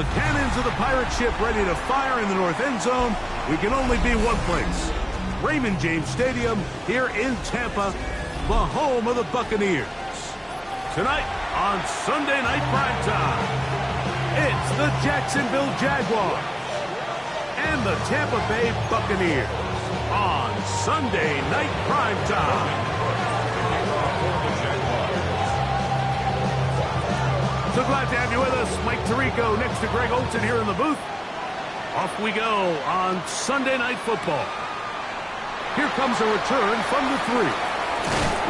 the cannons of the pirate ship ready to fire in the north end zone, we can only be one place. Raymond James Stadium here in Tampa, the home of the Buccaneers. Tonight on Sunday Night Primetime, it's the Jacksonville Jaguars and the Tampa Bay Buccaneers on Sunday Night Primetime. So glad to have you with us. Mike Tirico next to Greg Olson here in the booth. Off we go on Sunday Night Football. Here comes a return from the 3.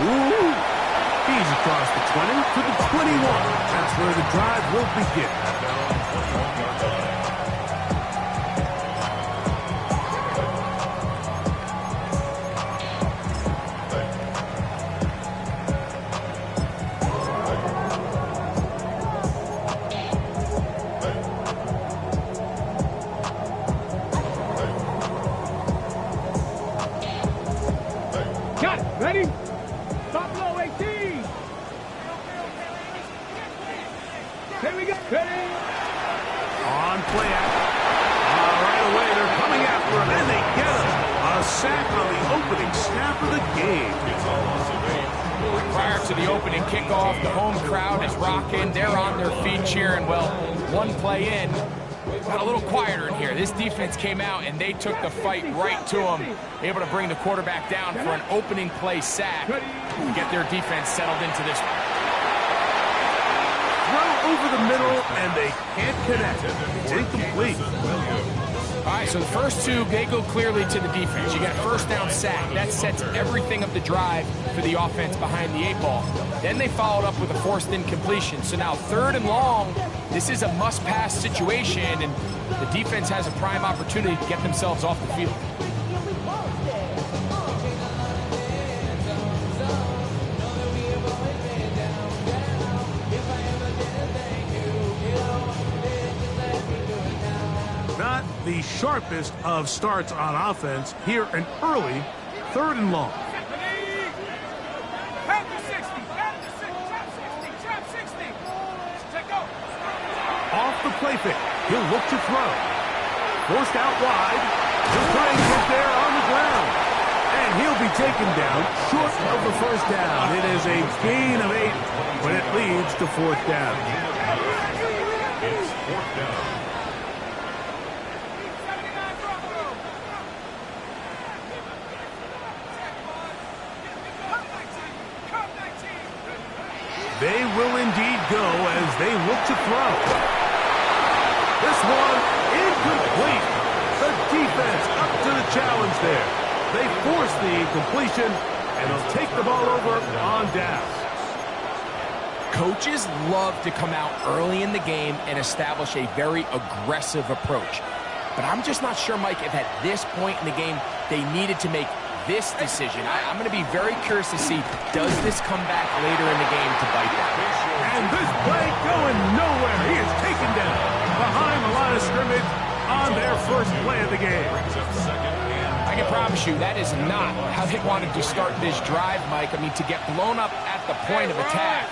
Ooh. He's across the 20 to the 21. That's where the drive will begin. Ready? Top low 18. Here we go. Ready? On play action. Right away, they're coming after him, and they get him. A sack on the opening snap of the game. Prior to the opening kickoff, the home crowd is rocking. They're on their feet cheering. Well, one play in, got a little quieter in here. This defense came out, and they took the fight right to them, able to bring the quarterback down for an opening play sack and get their defense settled into this one. Throw over the middle, and they can't connect. It's incomplete. All right, so the first two, they go clearly to the defense. You got a first down sack. That sets everything of the drive for the offense behind the 8 ball. Then they followed up with a forced incompletion. So now 3rd and long, this is a must-pass situation, and the defense has a prime opportunity to get themselves off the field. Not the sharpest of starts on offense here an early 3rd and long. Off the play fake. He'll look to throw. Forced out wide. He'll try and get there on the ground. And he'll be taken down short of the first down. It is a gain of 8, but it leads to 4th down. It's 4th down. They will indeed go as they look to throw. This one incomplete. The defense up to the challenge there. They force the incompletion, and they'll take the ball over on down. Coaches love to come out early in the game and establish a very aggressive approach. But I'm just not sure, Mike, if at this point in the game they needed to make this decision. I'm going to be very curious to see, does this come back later in the game to bite them? And this play going nowhere. He is taken down behind the line of scrimmage on their first play of the game. I can promise you that is not how they wanted to start this drive, Mike. I mean, to get blown up at the point of attack,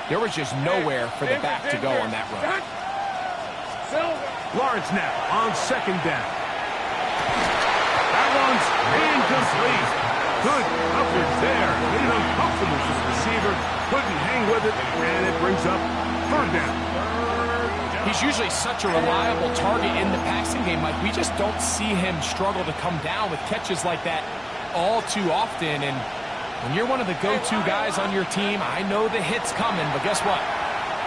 there was just nowhere for the back to go on that run. Lawrence now on 2nd down. That one's incomplete. Good coverage there. Made it uncomfortable for the receiver. Couldn't hang with it, and it brings up 3rd down. He's usually such a reliable target in the passing game, Mike. We just don't see him struggle to come down with catches like that all too often. And when you're one of the go-to guys on your team, I know the hit's coming, but guess what?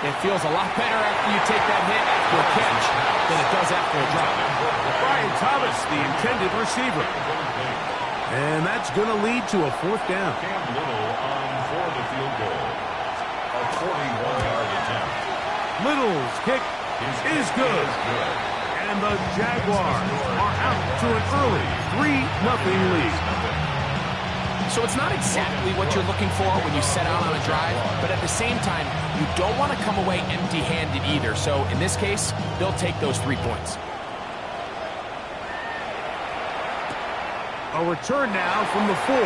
It feels a lot better after you take that hit after a catch than it does after a drop. Brian Thomas, the intended receiver. And that's going to lead to a 4th down. Cam Little on for the field goal. A 41-yard attempt. Little's kick is good. And the Jaguars are out to an early 3-0 lead. So it's not exactly what you're looking for when you set out on a drive, but at the same time, you don't want to come away empty-handed either. So in this case, they'll take those 3 points. A return now from the 4.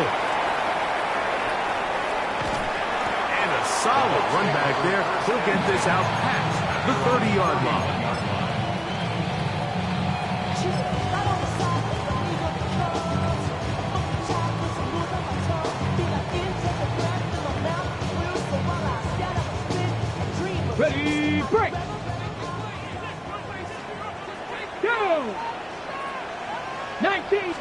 And a solid run back there. He'll get this out past the 30-yard line. 19.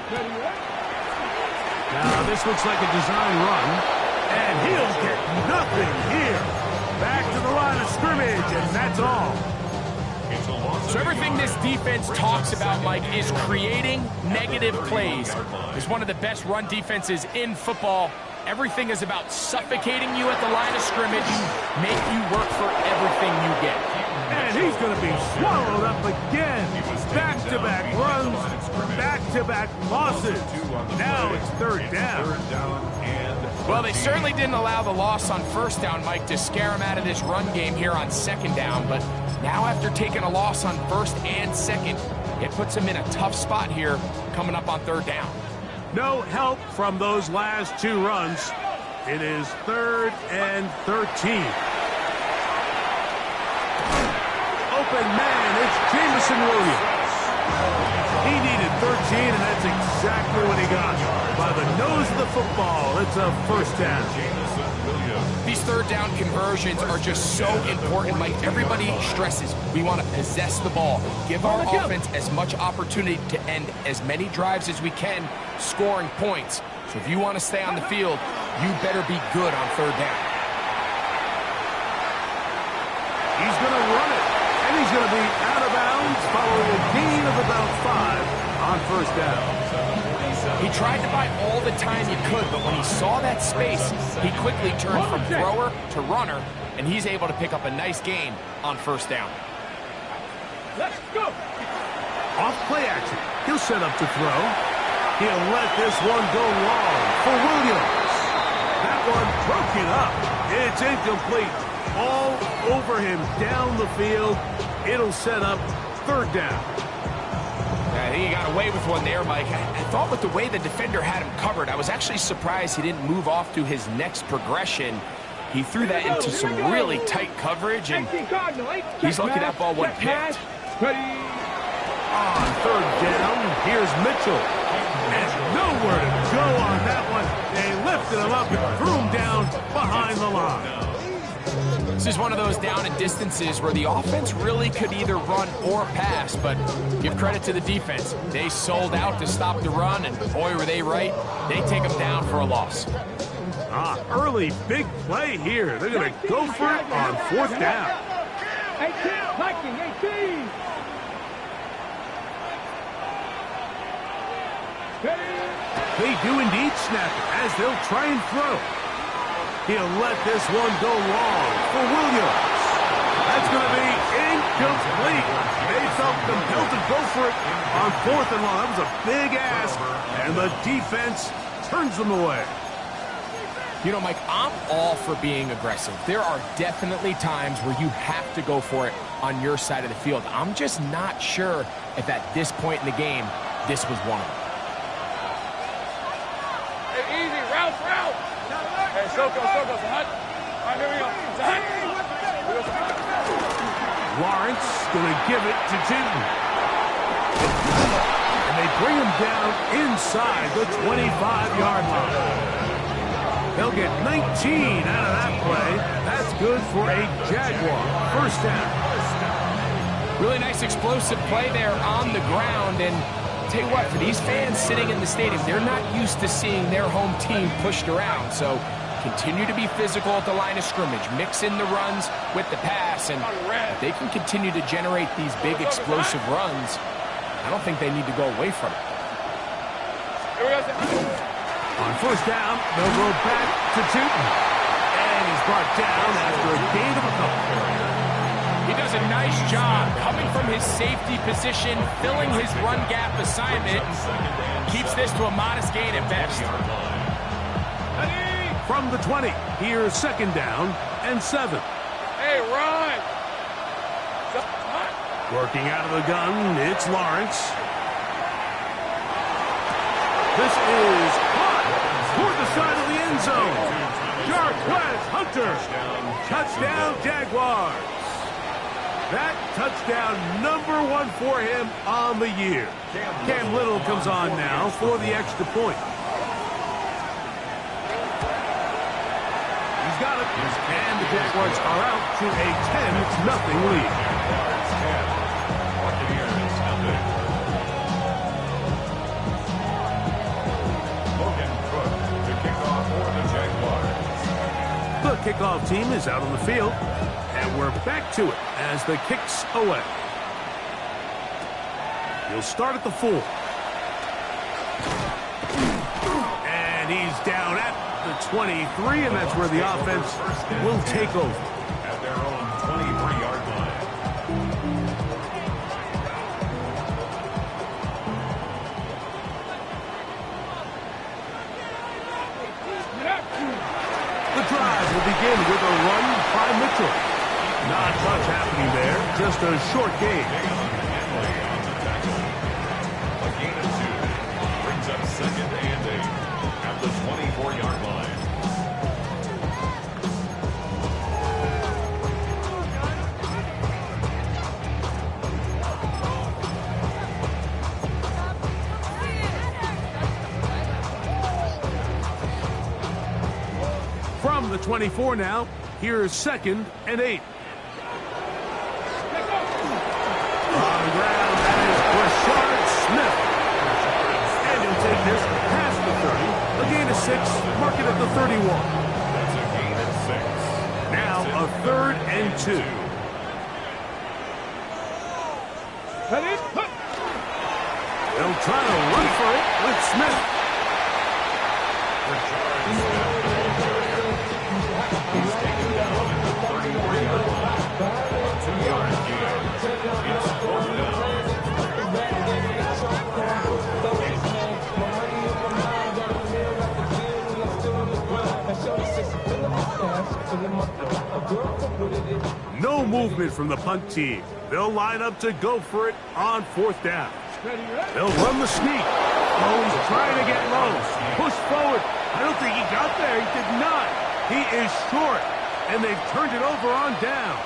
Now this looks like a design run, and he'll get nothing here. Back to the line of scrimmage, and that's all. So everything this defense talks about, Mike, is creating negative plays. It's one of the best run defenses in football. Everything is about suffocating you at the line of scrimmage, make you work for everything you get. And he's going to be swallowed up again. Back-to-back runs, back-to-back losses. Now it's third down. Well, they certainly didn't allow the loss on first down, Mike, to scare him out of this run game here on second down. But now after taking a loss on first and second, it puts him in a tough spot here coming up on third down. No help from those last two runs. It is 3rd and 13. Open man, it's Jamison Williams. He needed 13, and that's exactly what he got. By the nose of the football, it's a first down. These third down conversions are just so important. Like everybody stresses, we want to possess the ball, give our offense as much opportunity to end as many drives as we can, scoring points. So if you want to stay on the field, you better be good on third down. He's going to run it, and he's going to be out of bounds following a gain of about 5 on first down. He tried to buy all the time he could, but when he saw that space, he quickly turned from thrower to runner, and he's able to pick up a nice gain on first down. Let's go. Off play action. He'll set up to throw. He'll let this one go long for Williams. That one broken up. It's incomplete. All over him down the field. It'll set up third down. I think he got away with one there, Mike. I thought with the way the defender had him covered, I was actually surprised he didn't move off to his next progression. He threw that into some really tight coverage, and he's lucky that ball wasn't picked. On third down, here's Mitchell. And nowhere to go on that one. They lifted him up and threw him down behind the line. This is one of those down and distances where the offense really could either run or pass, but give credit to the defense. They sold out to stop the run, and boy, were they right. They take them down for a loss. Early big play here. They're going to go for it on fourth down. 18, Viking, 18. They do indeed snap it as they'll try and throw. He'll let this one go long for Williams. That's going to be incomplete. They felt compelled to go for it on fourth and long. That was a big ask, and the defense turns them away. You know, Mike, I'm all for being aggressive. There are definitely times where you have to go for it on your side of the field. I'm just not sure if at this point in the game, this was one of them. Hey, easy, route. Hey, Soko, hut. All right, here we go. It's a hut. Lawrence going to give it to Jinton. And they bring him down inside the 25-yard line. They'll get 19 out of that play. That's good for a Jaguar first down. Really nice explosive play there on the ground. And I'll tell you what, for these fans sitting in the stadium, they're not used to seeing their home team pushed around. So continue to be physical at the line of scrimmage. Mix in the runs with the pass. And if they can continue to generate these big explosive runs, I don't think they need to go away from it. On first down, they'll go back to Jinton. And he's brought down after a gain of a couple. He does a nice job coming from his safety position, filling his run gap assignment, and keeps this to a modest gain at best. From the 20, here's second down and 7. Hey, run! Working out of the gun, it's Lawrence. This is caught toward the side of the end zone. Jarquez Hunter. Touchdown, Jaguars. That touchdown number 1 for him on the year. Cam Little comes on now for the extra point. He's got it. And the Jaguars are out to a 10-0 lead. kickoff team is out on the field. And we're back to it as the kick's away. He'll start at the 4. And he's down at the 23, and that's where the offense will take over. At their own 23-yard line. The drive will begin with a run by Mitchell. Not much happening there, just a short gain. A gain of 2 brings up 2nd and 8 at the 24-yard line. From the 24 now, here's 2nd and 8. On the ground, that is Rashard Smith. And he'll take this past the 30. A gain of 6, mark it at the 31. That's a gain of 6. Now a 3rd and 2. They'll try to run for it with Smith. He's taken down at the 34-yard line. A 2-yard gain. It's 4th down. No movement from the punt team. They'll line up to go for it on 4th down. They'll run the sneak. Oh, he's trying to get low. Push forward. I don't think he got there. He did not. He is short, and they've turned it over on downs.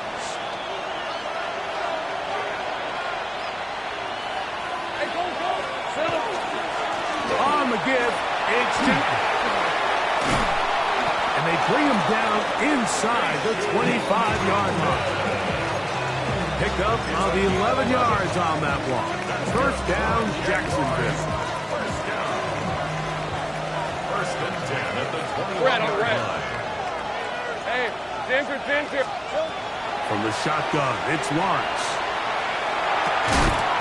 On the give, it's Jaguar. And they bring him down inside the 25-yard line. Pick up of 11 yards on that one. 1st down, Jacksonville. 1st and 10 at the 21-yard line. Hey, Ginger. From the shotgun, it's Lawrence.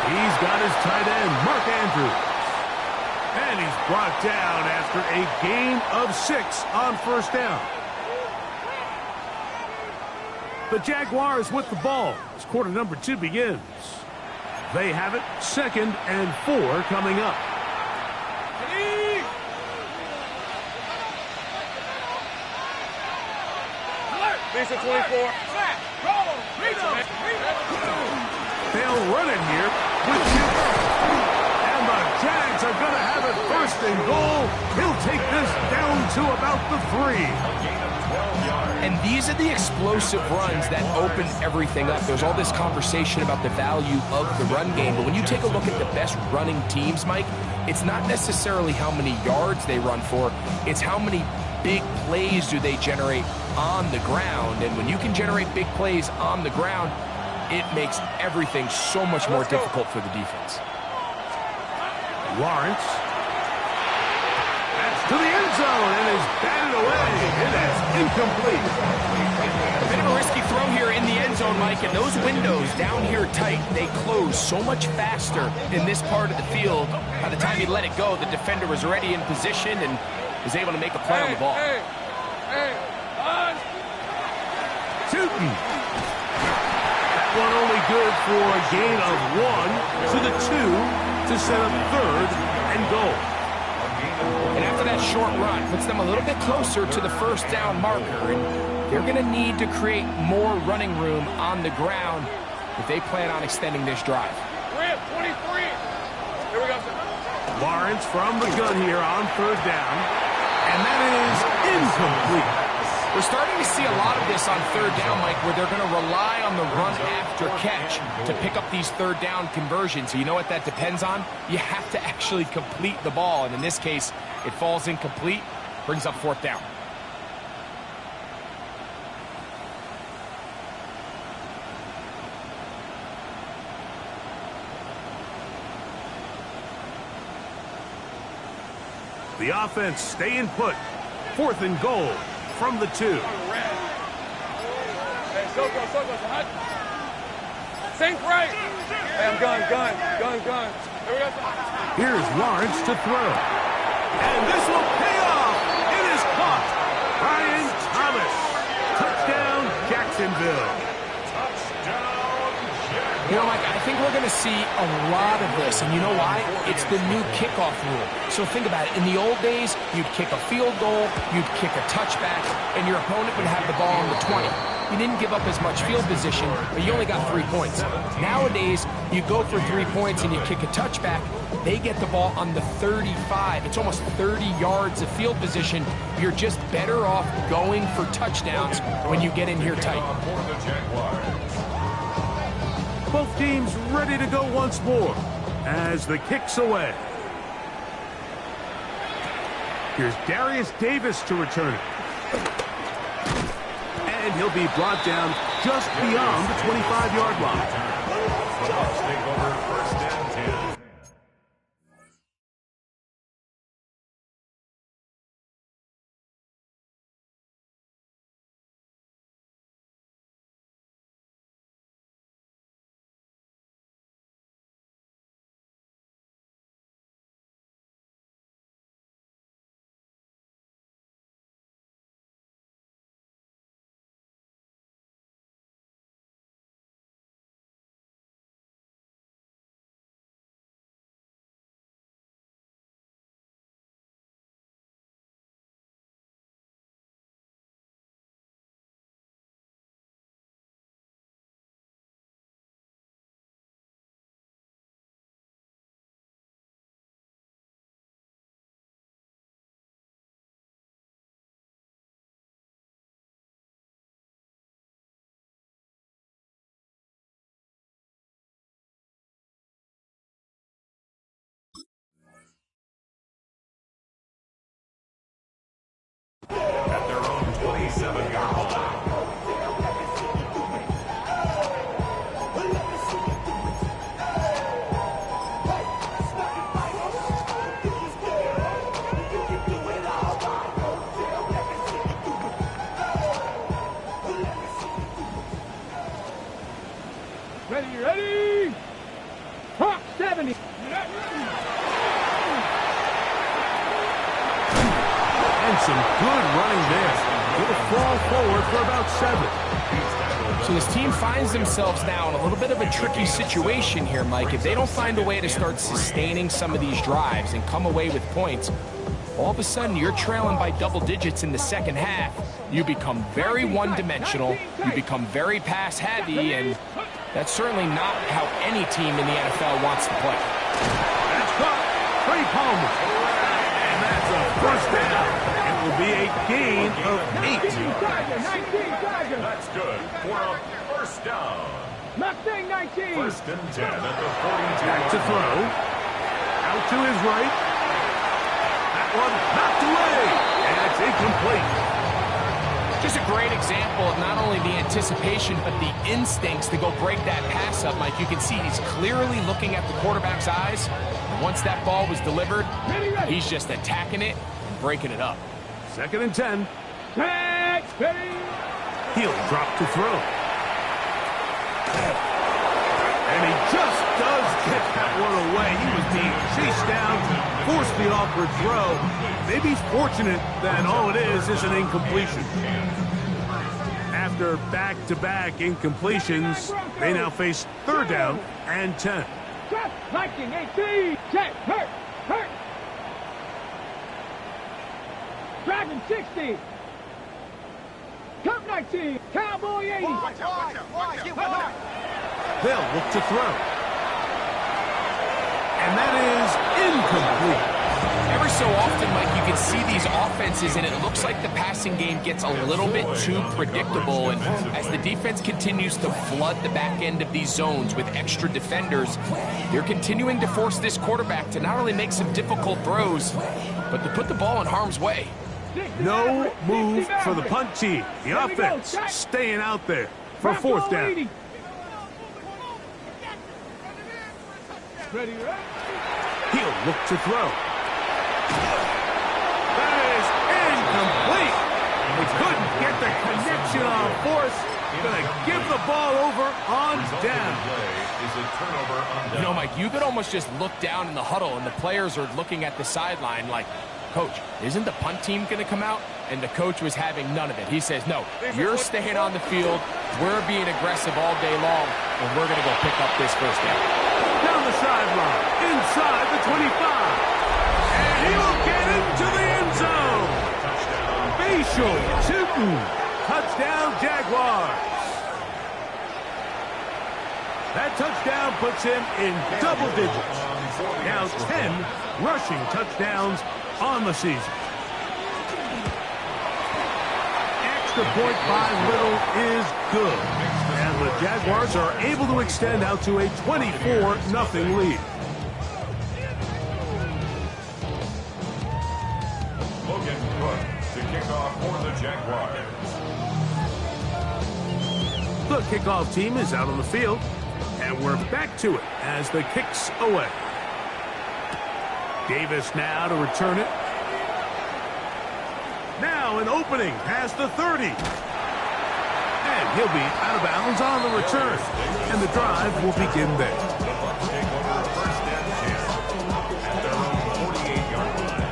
He's got his tight end, Mark Andrews. And he's brought down after a gain of 6 on 1st down. The Jaguars with the ball as quarter number 2 begins. They have it 2nd and 4 coming up. Lisa 24. They'll run it here with Jaguar. And the Jags are going to have it 1st and goal. He'll take this down to about the 3. And these are the explosive runs that open everything up. There's all this conversation about the value of the run game, but when you take a look at the best running teams, Mike, it's not necessarily how many yards they run for, it's how many big plays do they generate on the ground. And when you can generate big plays on the ground, it makes everything so much more difficult for the defense. Lawrence. That's to the end zone and is batted away. It is incomplete. A bit of a risky throw here in the end zone, Mike, and those windows down here tight, they close so much faster in this part of the field. By the time he let it go, the defender was already in position and was able to make a play on the ball. Tootin. That one only good for a gain of 1 to the 2 to set up 3rd and goal. And after that short run, puts them a little bit closer to the 1st down marker. And they're going to need to create more running room on the ground if they plan on extending this drive. 23. Here we go. Lawrence from the gun here on 3rd down. And that is incomplete. We're starting to see a lot of this on 3rd down, Mike, where they're going to rely on the run after catch to pick up these 3rd down conversions. So you know what that depends on? You have to actually complete the ball. And in this case, it falls incomplete, brings up 4th down. The offense staying put. 4th and goal from the 2. Soko, hot. Think right. Hey, I'm gun. Here we go. Here's Lawrence to throw. And this will pay off. It is caught. Brian Thomas. Touchdown, Jacksonville. You know, Mike, I think we're going to see a lot of this, and you know why? It's the new kickoff rule. So think about it. In the old days, you'd kick a field goal, you'd kick a touchback, and your opponent would have the ball on the 20. You didn't give up as much field position, but you only got 3 points. Nowadays, you go for 3 points and you kick a touchback, they get the ball on the 35. It's almost 30 yards of field position. You're just better off going for touchdowns when you get in here tight. Both teams ready to go once more as the kick's away. Here's Darius Davis to return it. And he'll be brought down just beyond the 25-yard line. At their own 27-yard line. Ready. Top 70. And some good running there. He'll fall forward for about 7. So this team finds themselves now in a little bit of a tricky situation here, Mike. If they don't find a way to start sustaining some of these drives and come away with points, all of a sudden you're trailing by double digits in the second half. You become very one-dimensional, you become very pass-heavy, and that's certainly not how any team in the NFL wants to play. That's caught. Trey Palmer. And that's a first down. It will be a gain of 8. That's good for a first down. Mustang 19. First and 10 at the 42. Back to throw. Out to his right. That one knocked away. And it's incomplete. Just a great example of not only the anticipation, but the instincts to go break that pass up, Mike. You can see he's clearly looking at the quarterback's eyes. And once that ball was delivered, he's just attacking it and breaking it up. Second and 10. He'll drop to throw. And he just does get that one away. He was being chased down, forced the awkward throw. Maybe he's fortunate that all it is an incompletion. After back-to-back incompletions, they now face third down and 10. Viking 18. Check. Hurt. Dragon 60. Cup 19. Cowboy 80. Watch out. They'll look to throw. And that is incomplete. Every so often, Mike, you can see these offenses, and it looks like the passing game gets a little bit too predictable. And as the defense continues to flood the back end of these zones with extra defenders, they're continuing to force this quarterback to not only make some difficult throws, but to put the ball in harm's way. No move for the punt team. The offense staying out there for fourth down. He'll look to throw. That is incomplete. He couldn't get the connection on fourth, Gonna give the ball over on down. You know, Mike, you could almost just look down in the huddle, and the players are looking at the sideline like, Coach, isn't the punt team going to come out? And the coach was having none of it. He says, no, you're staying on the field. We're being aggressive all day long, and we're going to go pick up this first down. Down the sideline, inside the 25. And he will get into the end zone. Facial shooting. Touchdown, Jaguars. That touchdown puts him in double digits. Now 10 rushing touchdowns on the season. Extra point by Little is good. And the Jaguars are able to extend out to a 24-0 lead. Logan Cook to kick off for the Jaguars. The kickoff team is out on the field. And we're back to it as the kick's away. Davis now to return it. Now an opening past the 30. And he'll be out of bounds on the return. And the drive will begin there. The Bucs take over a first down chance at their own 48-yard line.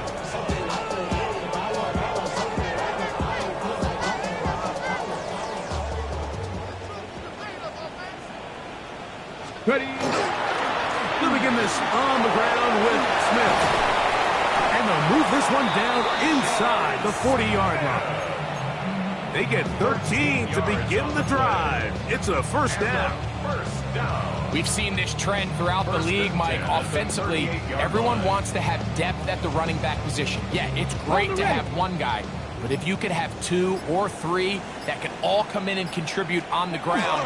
Ready. They'll begin this on the ground with Smith. And they'll move this one down inside the 40-yard line. They get 13 to begin the drive. It's a first down. We've seen this trend throughout the league, Mike. Offensively, everyone wants to have depth at the running back position. Yeah, it's great to have one guy. But if you could have 2 or 3 that can all come in and contribute on the ground,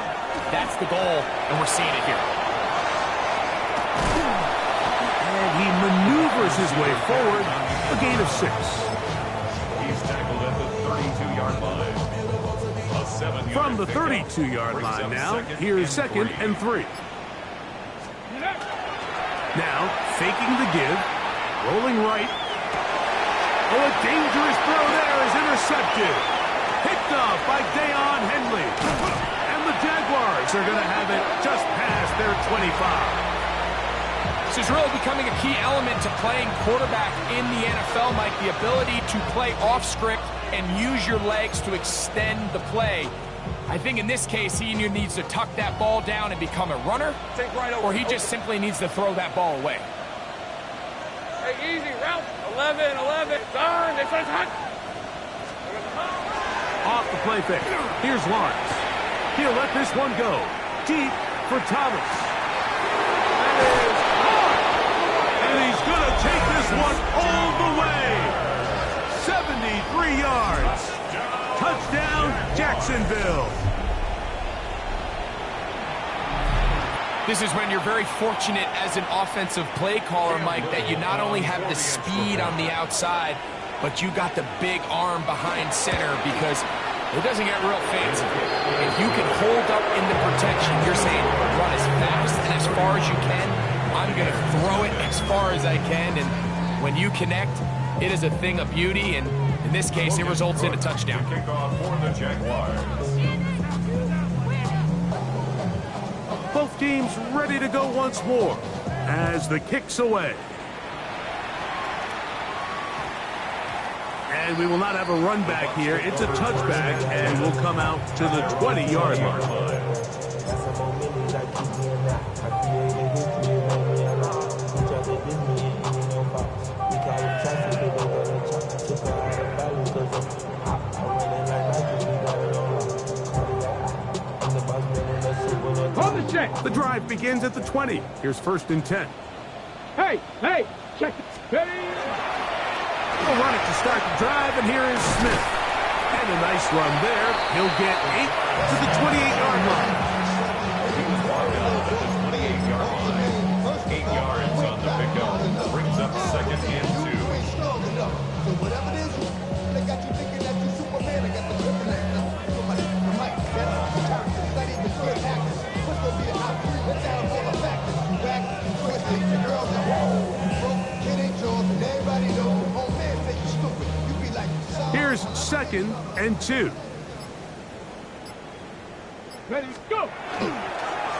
that's the goal, and we're seeing it here. And he maneuvers his way forward, a gain of 6. He's tackled at the 32-yard line. A 7-yard From the pickup 32-yard brings line up now, here's second and 3. Now, faking the give, rolling right. Oh, a dangerous throw there is intercepted. Picked off by Deion Henley. And the Jaguars are going to have it just past their 25. This is really becoming a key element to playing quarterback in the NFL, Mike. The ability to play off script and use your legs to extend the play. I think in this case, he either needs to tuck that ball down and become a runner, or he just simply needs to throw that ball away. Hey, easy, route. 11. Turn. This one's hot. Off the play fake. Here's Lawrence. He'll let this one go. Deep for Thomas. That is hard. And he's going to take this one all the way. 73 yards. Touchdown, Jacksonville. This is when you're very fortunate as an offensive play caller, Mike, that you not only have the speed on the outside, but you got the big arm behind center, because it doesn't get real fancy. If you can hold up in the protection, you're saying run as fast and as far as you can. I'm going to throw it as far as I can, and when you connect, it is a thing of beauty, and in this case, it results in a touchdown. Kickoff for the Jaguars. Both teams ready to go once more as the kick's away. And we will not have a run back here. It's a touchback, and we'll come out to the 20-yard line. The drive begins at the 20. Here's first and 10. Hey, check it. Ready? We'll run it to start the drive, and here is Smith. And a nice run there. He'll get 8 to the 28-yard line. He was walked out at the 28-yard line. 8 yards on the pickup. Brings up second and 2. So whatever it is, they got you thinking that you're Superman. I got the kryptonite now. Somebody, Mike, that's the character. Not even good actors. What's going to be a hot three? Let down for the factors. Back, twisted, the girls that broke, kid ain't yours, and everybody knows. Oh man, say you stupid. You be like, Here's second and 2. Ready, go!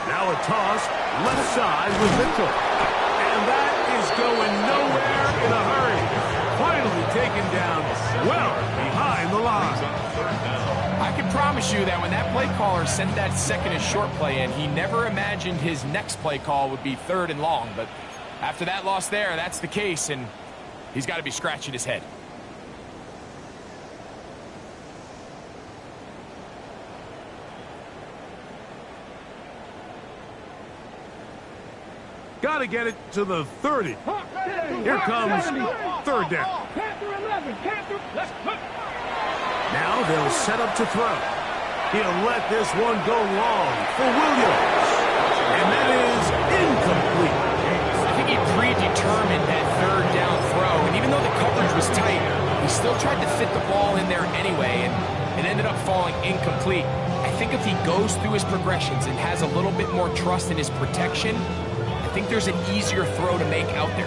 Now a toss, left side with Mitchell. And that is going nowhere in a hurry. Finally taken down well behind the line. I can promise you that when that play caller sent that second and short play in, he never imagined his next play call would be 3rd and long. But after that loss there, that's the case, and he's got to be scratching his head. Got to get it to the 30. Here comes 3rd down. Now they'll set up to throw. He'll let this one go long for Williams. And that is incomplete. I think he predetermined that 3rd down throw, and even though the coverage was tight, he still tried to fit the ball in there anyway, and it ended up falling incomplete. I think if he goes through his progressions and has a little bit more trust in his protection, I think there's an easier throw to make out there.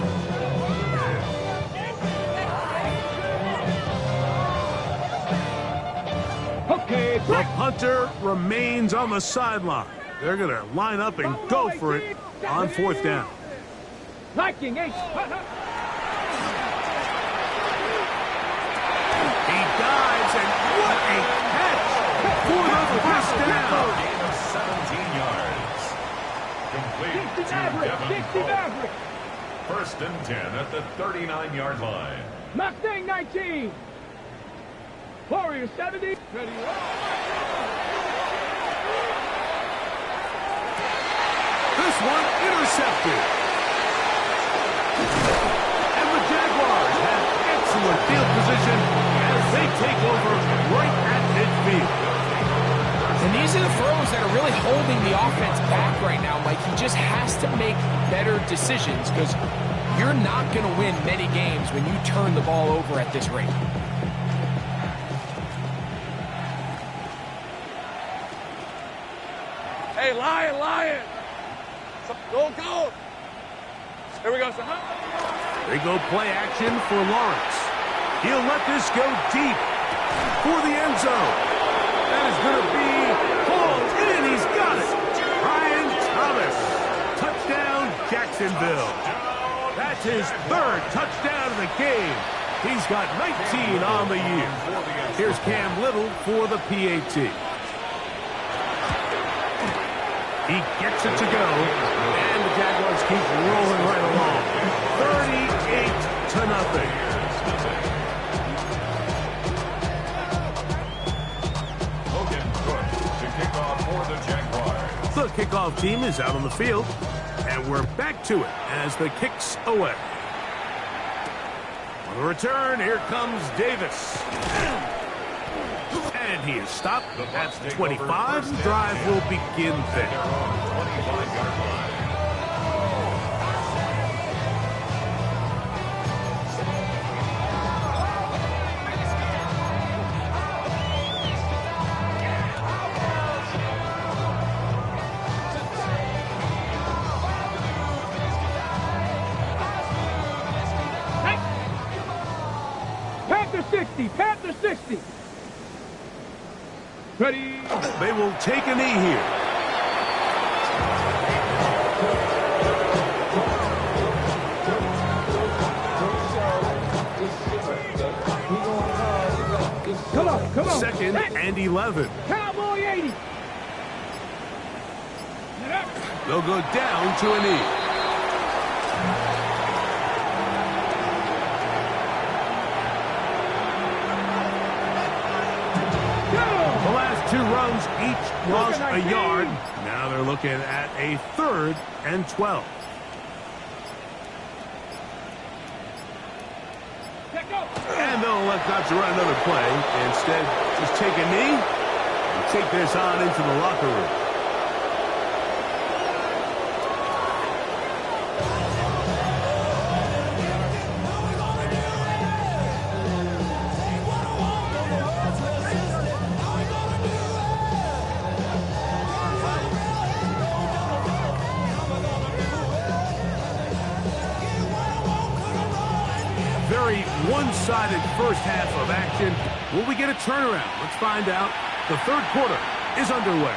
Okay, the punter remains on the sideline. They're going to line up and go for it on 4th down. Liking H. He dives, and what a catch for the 1st down. Gain of 17 yards. Complete to Devin Cook. 1st and 10 at the 39-yard line. Mustang 19. Warrior 70. Ready. This one intercepted. And the Jaguars have excellent field position as they take over right at midfield. And these are the throws that are really holding the offense back right now, Mike. He just has to make better decisions because you're not going to win many games when you turn the ball over at this rate. Hey, Lion. Go. Here we go, son. They go play action for Lawrence. He'll let this go deep for the end zone. That is going to be hauled in. He's got it. Brian Thomas. Touchdown, Jacksonville. That's his 3rd touchdown of the game. He's got 19 on the year. Here's Cam Little for the PAT. He gets it to go, and the Jaguars keep rolling right along. 38-0. Logan Cook to kick off for the Jaguars. The kickoff team is out on the field, and we're back to it as the kick's away. On the return, here comes Davis. And he is stopped at 25. The drive will begin there. 25-yard line. Panther 60. Ready. They will take a knee here. Come on. 2nd and 11. Cowboy 80. They'll go down to a knee. The last 2 runs each lost a yard. Now they're looking at a 3rd and 12. And they'll elect not to run another play. Instead, just take a knee and take this on into the locker room. Very one-sided first half of action. Will we get a turnaround? Let's find out. The 3rd quarter is underway.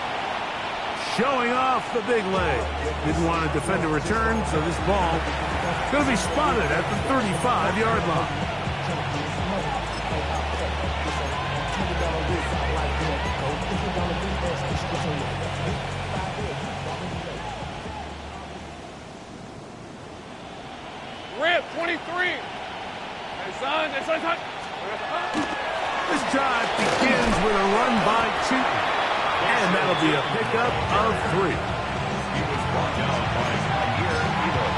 showing off the big leg. Didn't want to defend a return, so this ball is going to be spotted at the 35-yard line. Rip, 23. Hey, son. This drive begins with a run by Chooton, and that'll be a pickup of 3. He was brought down by Jaguar.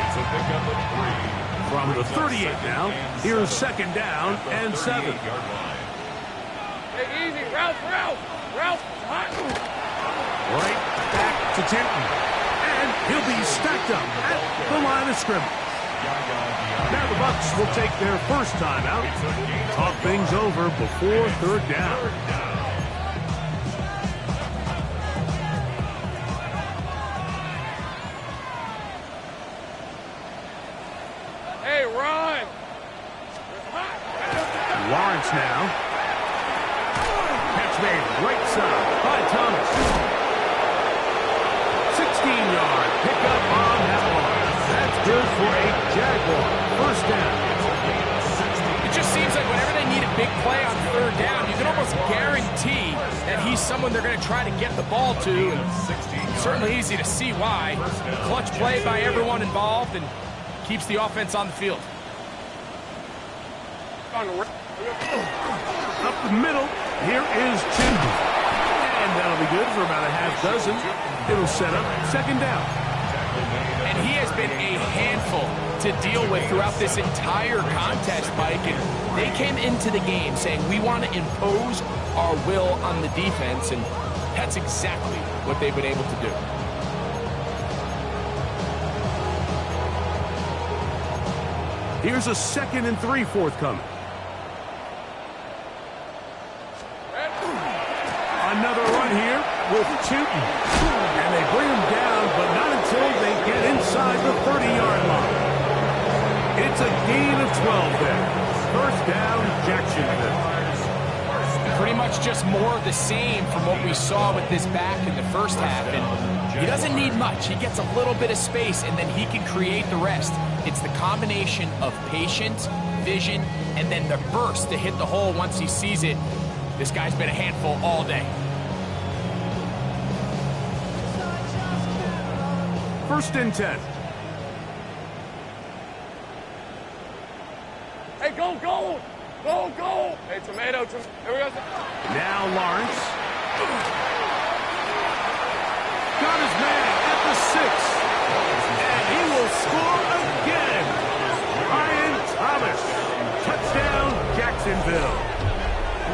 It's a pickup of 3. From the 38 now, here's second down and 7. Hey, easy. Ralph. Hot. Right back to Chooton, and he'll be stacked up at the line of scrimmage. Now the Bucs will take their first time out. Talk things over before third down. Hey, run. Lawrence now. Catch made right side by Thomas. 16-yard pickup on that one. That's good for a Jaguar. First down. It just seems like whenever they need a big play on third down, you can almost guarantee that he's someone they're going to try to get the ball to. And certainly easy to see why. Clutch play by everyone involved and keeps the offense on the field. Up the middle, here is Chooton. And that'll be good for about a half dozen. It'll set up second down. And he has been a handful to deal with throughout this entire contest, Mike. And they came into the game saying, we want to impose our will on the defense, and that's exactly what they've been able to do. Here's a 2nd and 3 forthcoming. Another run here with Chooton. And they bring him down, but not until they get inside the 30-yard line. It's a gain of 12 there. First down, Jacksonville. Pretty much just more of the same from what we saw with this back in the first half. And he doesn't need much. He gets a little bit of space, and then he can create the rest. It's the combination of patience, vision, and then the burst to hit the hole once he sees it. This guy's been a handful all day. First and 10. Hey, go. Hey, tomato. Here we go. Now Lawrence. Got his man at the 6. And he will score again. Ryan Thomas. Touchdown, Jacksonville.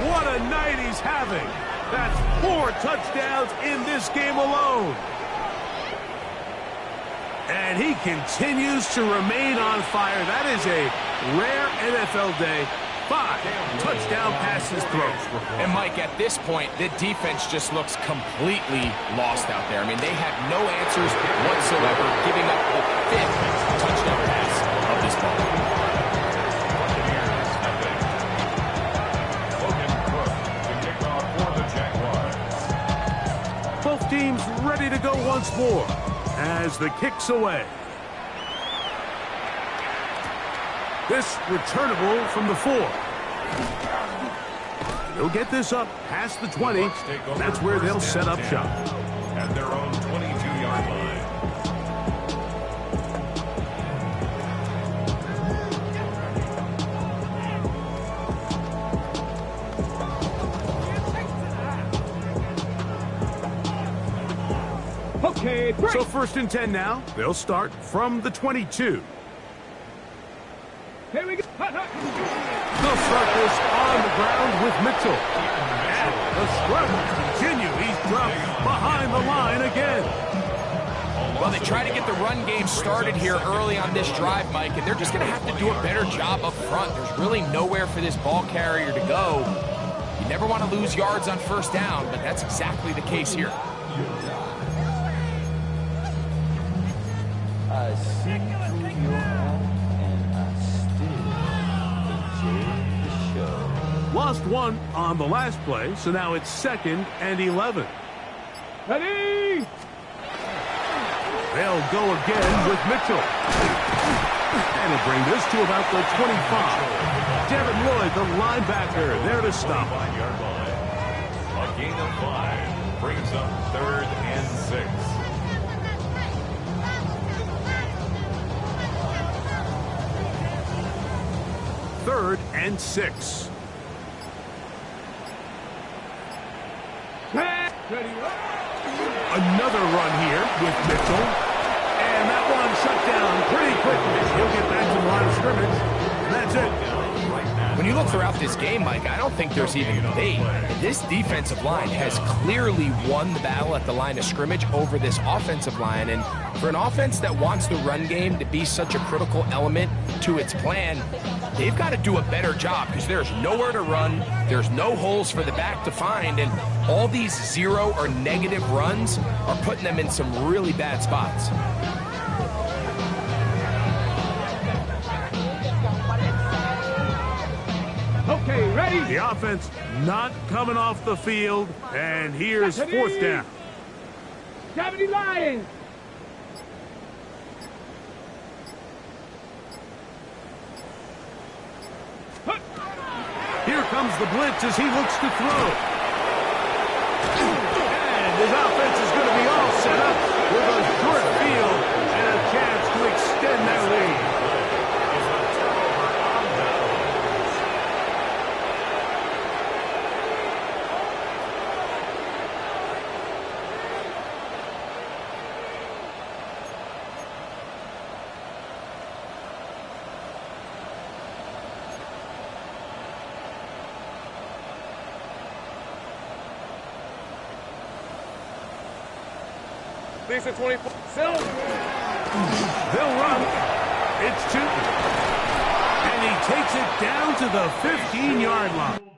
What a night he's having. That's 4 touchdowns in this game alone. And he continues to remain on fire. That is a rare NFL day. 5 touchdown passes thrown. And Mike, at this point, the defense just looks completely lost out there. I mean, they have no answers whatsoever, giving up the 5th touchdown pass of this ball. Both teams ready to go once more as the kick's away. This returnable from the 4. He'll get this up past the 20. That's where they'll set up shop. At their own 22-yard line. Okay, break. So first and 10 now. They'll start from the 22. Here we go. They'll start this on the ground with Mitchell. And the struggles continue. He's dropped behind the line again. Well, they try to get the run game started here early on this drive, Mike, and they're just going to have to do a better job up front. There's really nowhere for this ball carrier to go. You never want to lose yards on first down, but that's exactly the case here. I see through your hat and I still enjoy the show. Lost 1 on the last play, so now it's 2nd and 11. Ready? They'll go again with Mitchell. And he'll bring this to about the 25. Devin Lloyd, the linebacker, there to stop. 5-yard line. A gain of 5 brings up 3rd and 6. Third and 6. Another run here with Mitchell. And that one shut down pretty quickly. He'll get back to the line of scrimmage. And that's it. When you look throughout this game, Mike, I don't think there's even debate. This defensive line has clearly won the battle at the line of scrimmage over this offensive line. And for an offense that wants the run game to be such a critical element to its plan, they've got to do a better job because there's nowhere to run. There's no holes for the back to find. And all these 0 or negative runs are putting them in some really bad spots. Okay, ready? The offense not coming off the field. And here's 4th down. 70 Lions. Here comes the blitz as he looks to throw. And his offense is going to be all set up with a short field and a chance to extend their lead. These are 24. Silver. They'll run. It's 2. And he takes it down to the 15-yard line.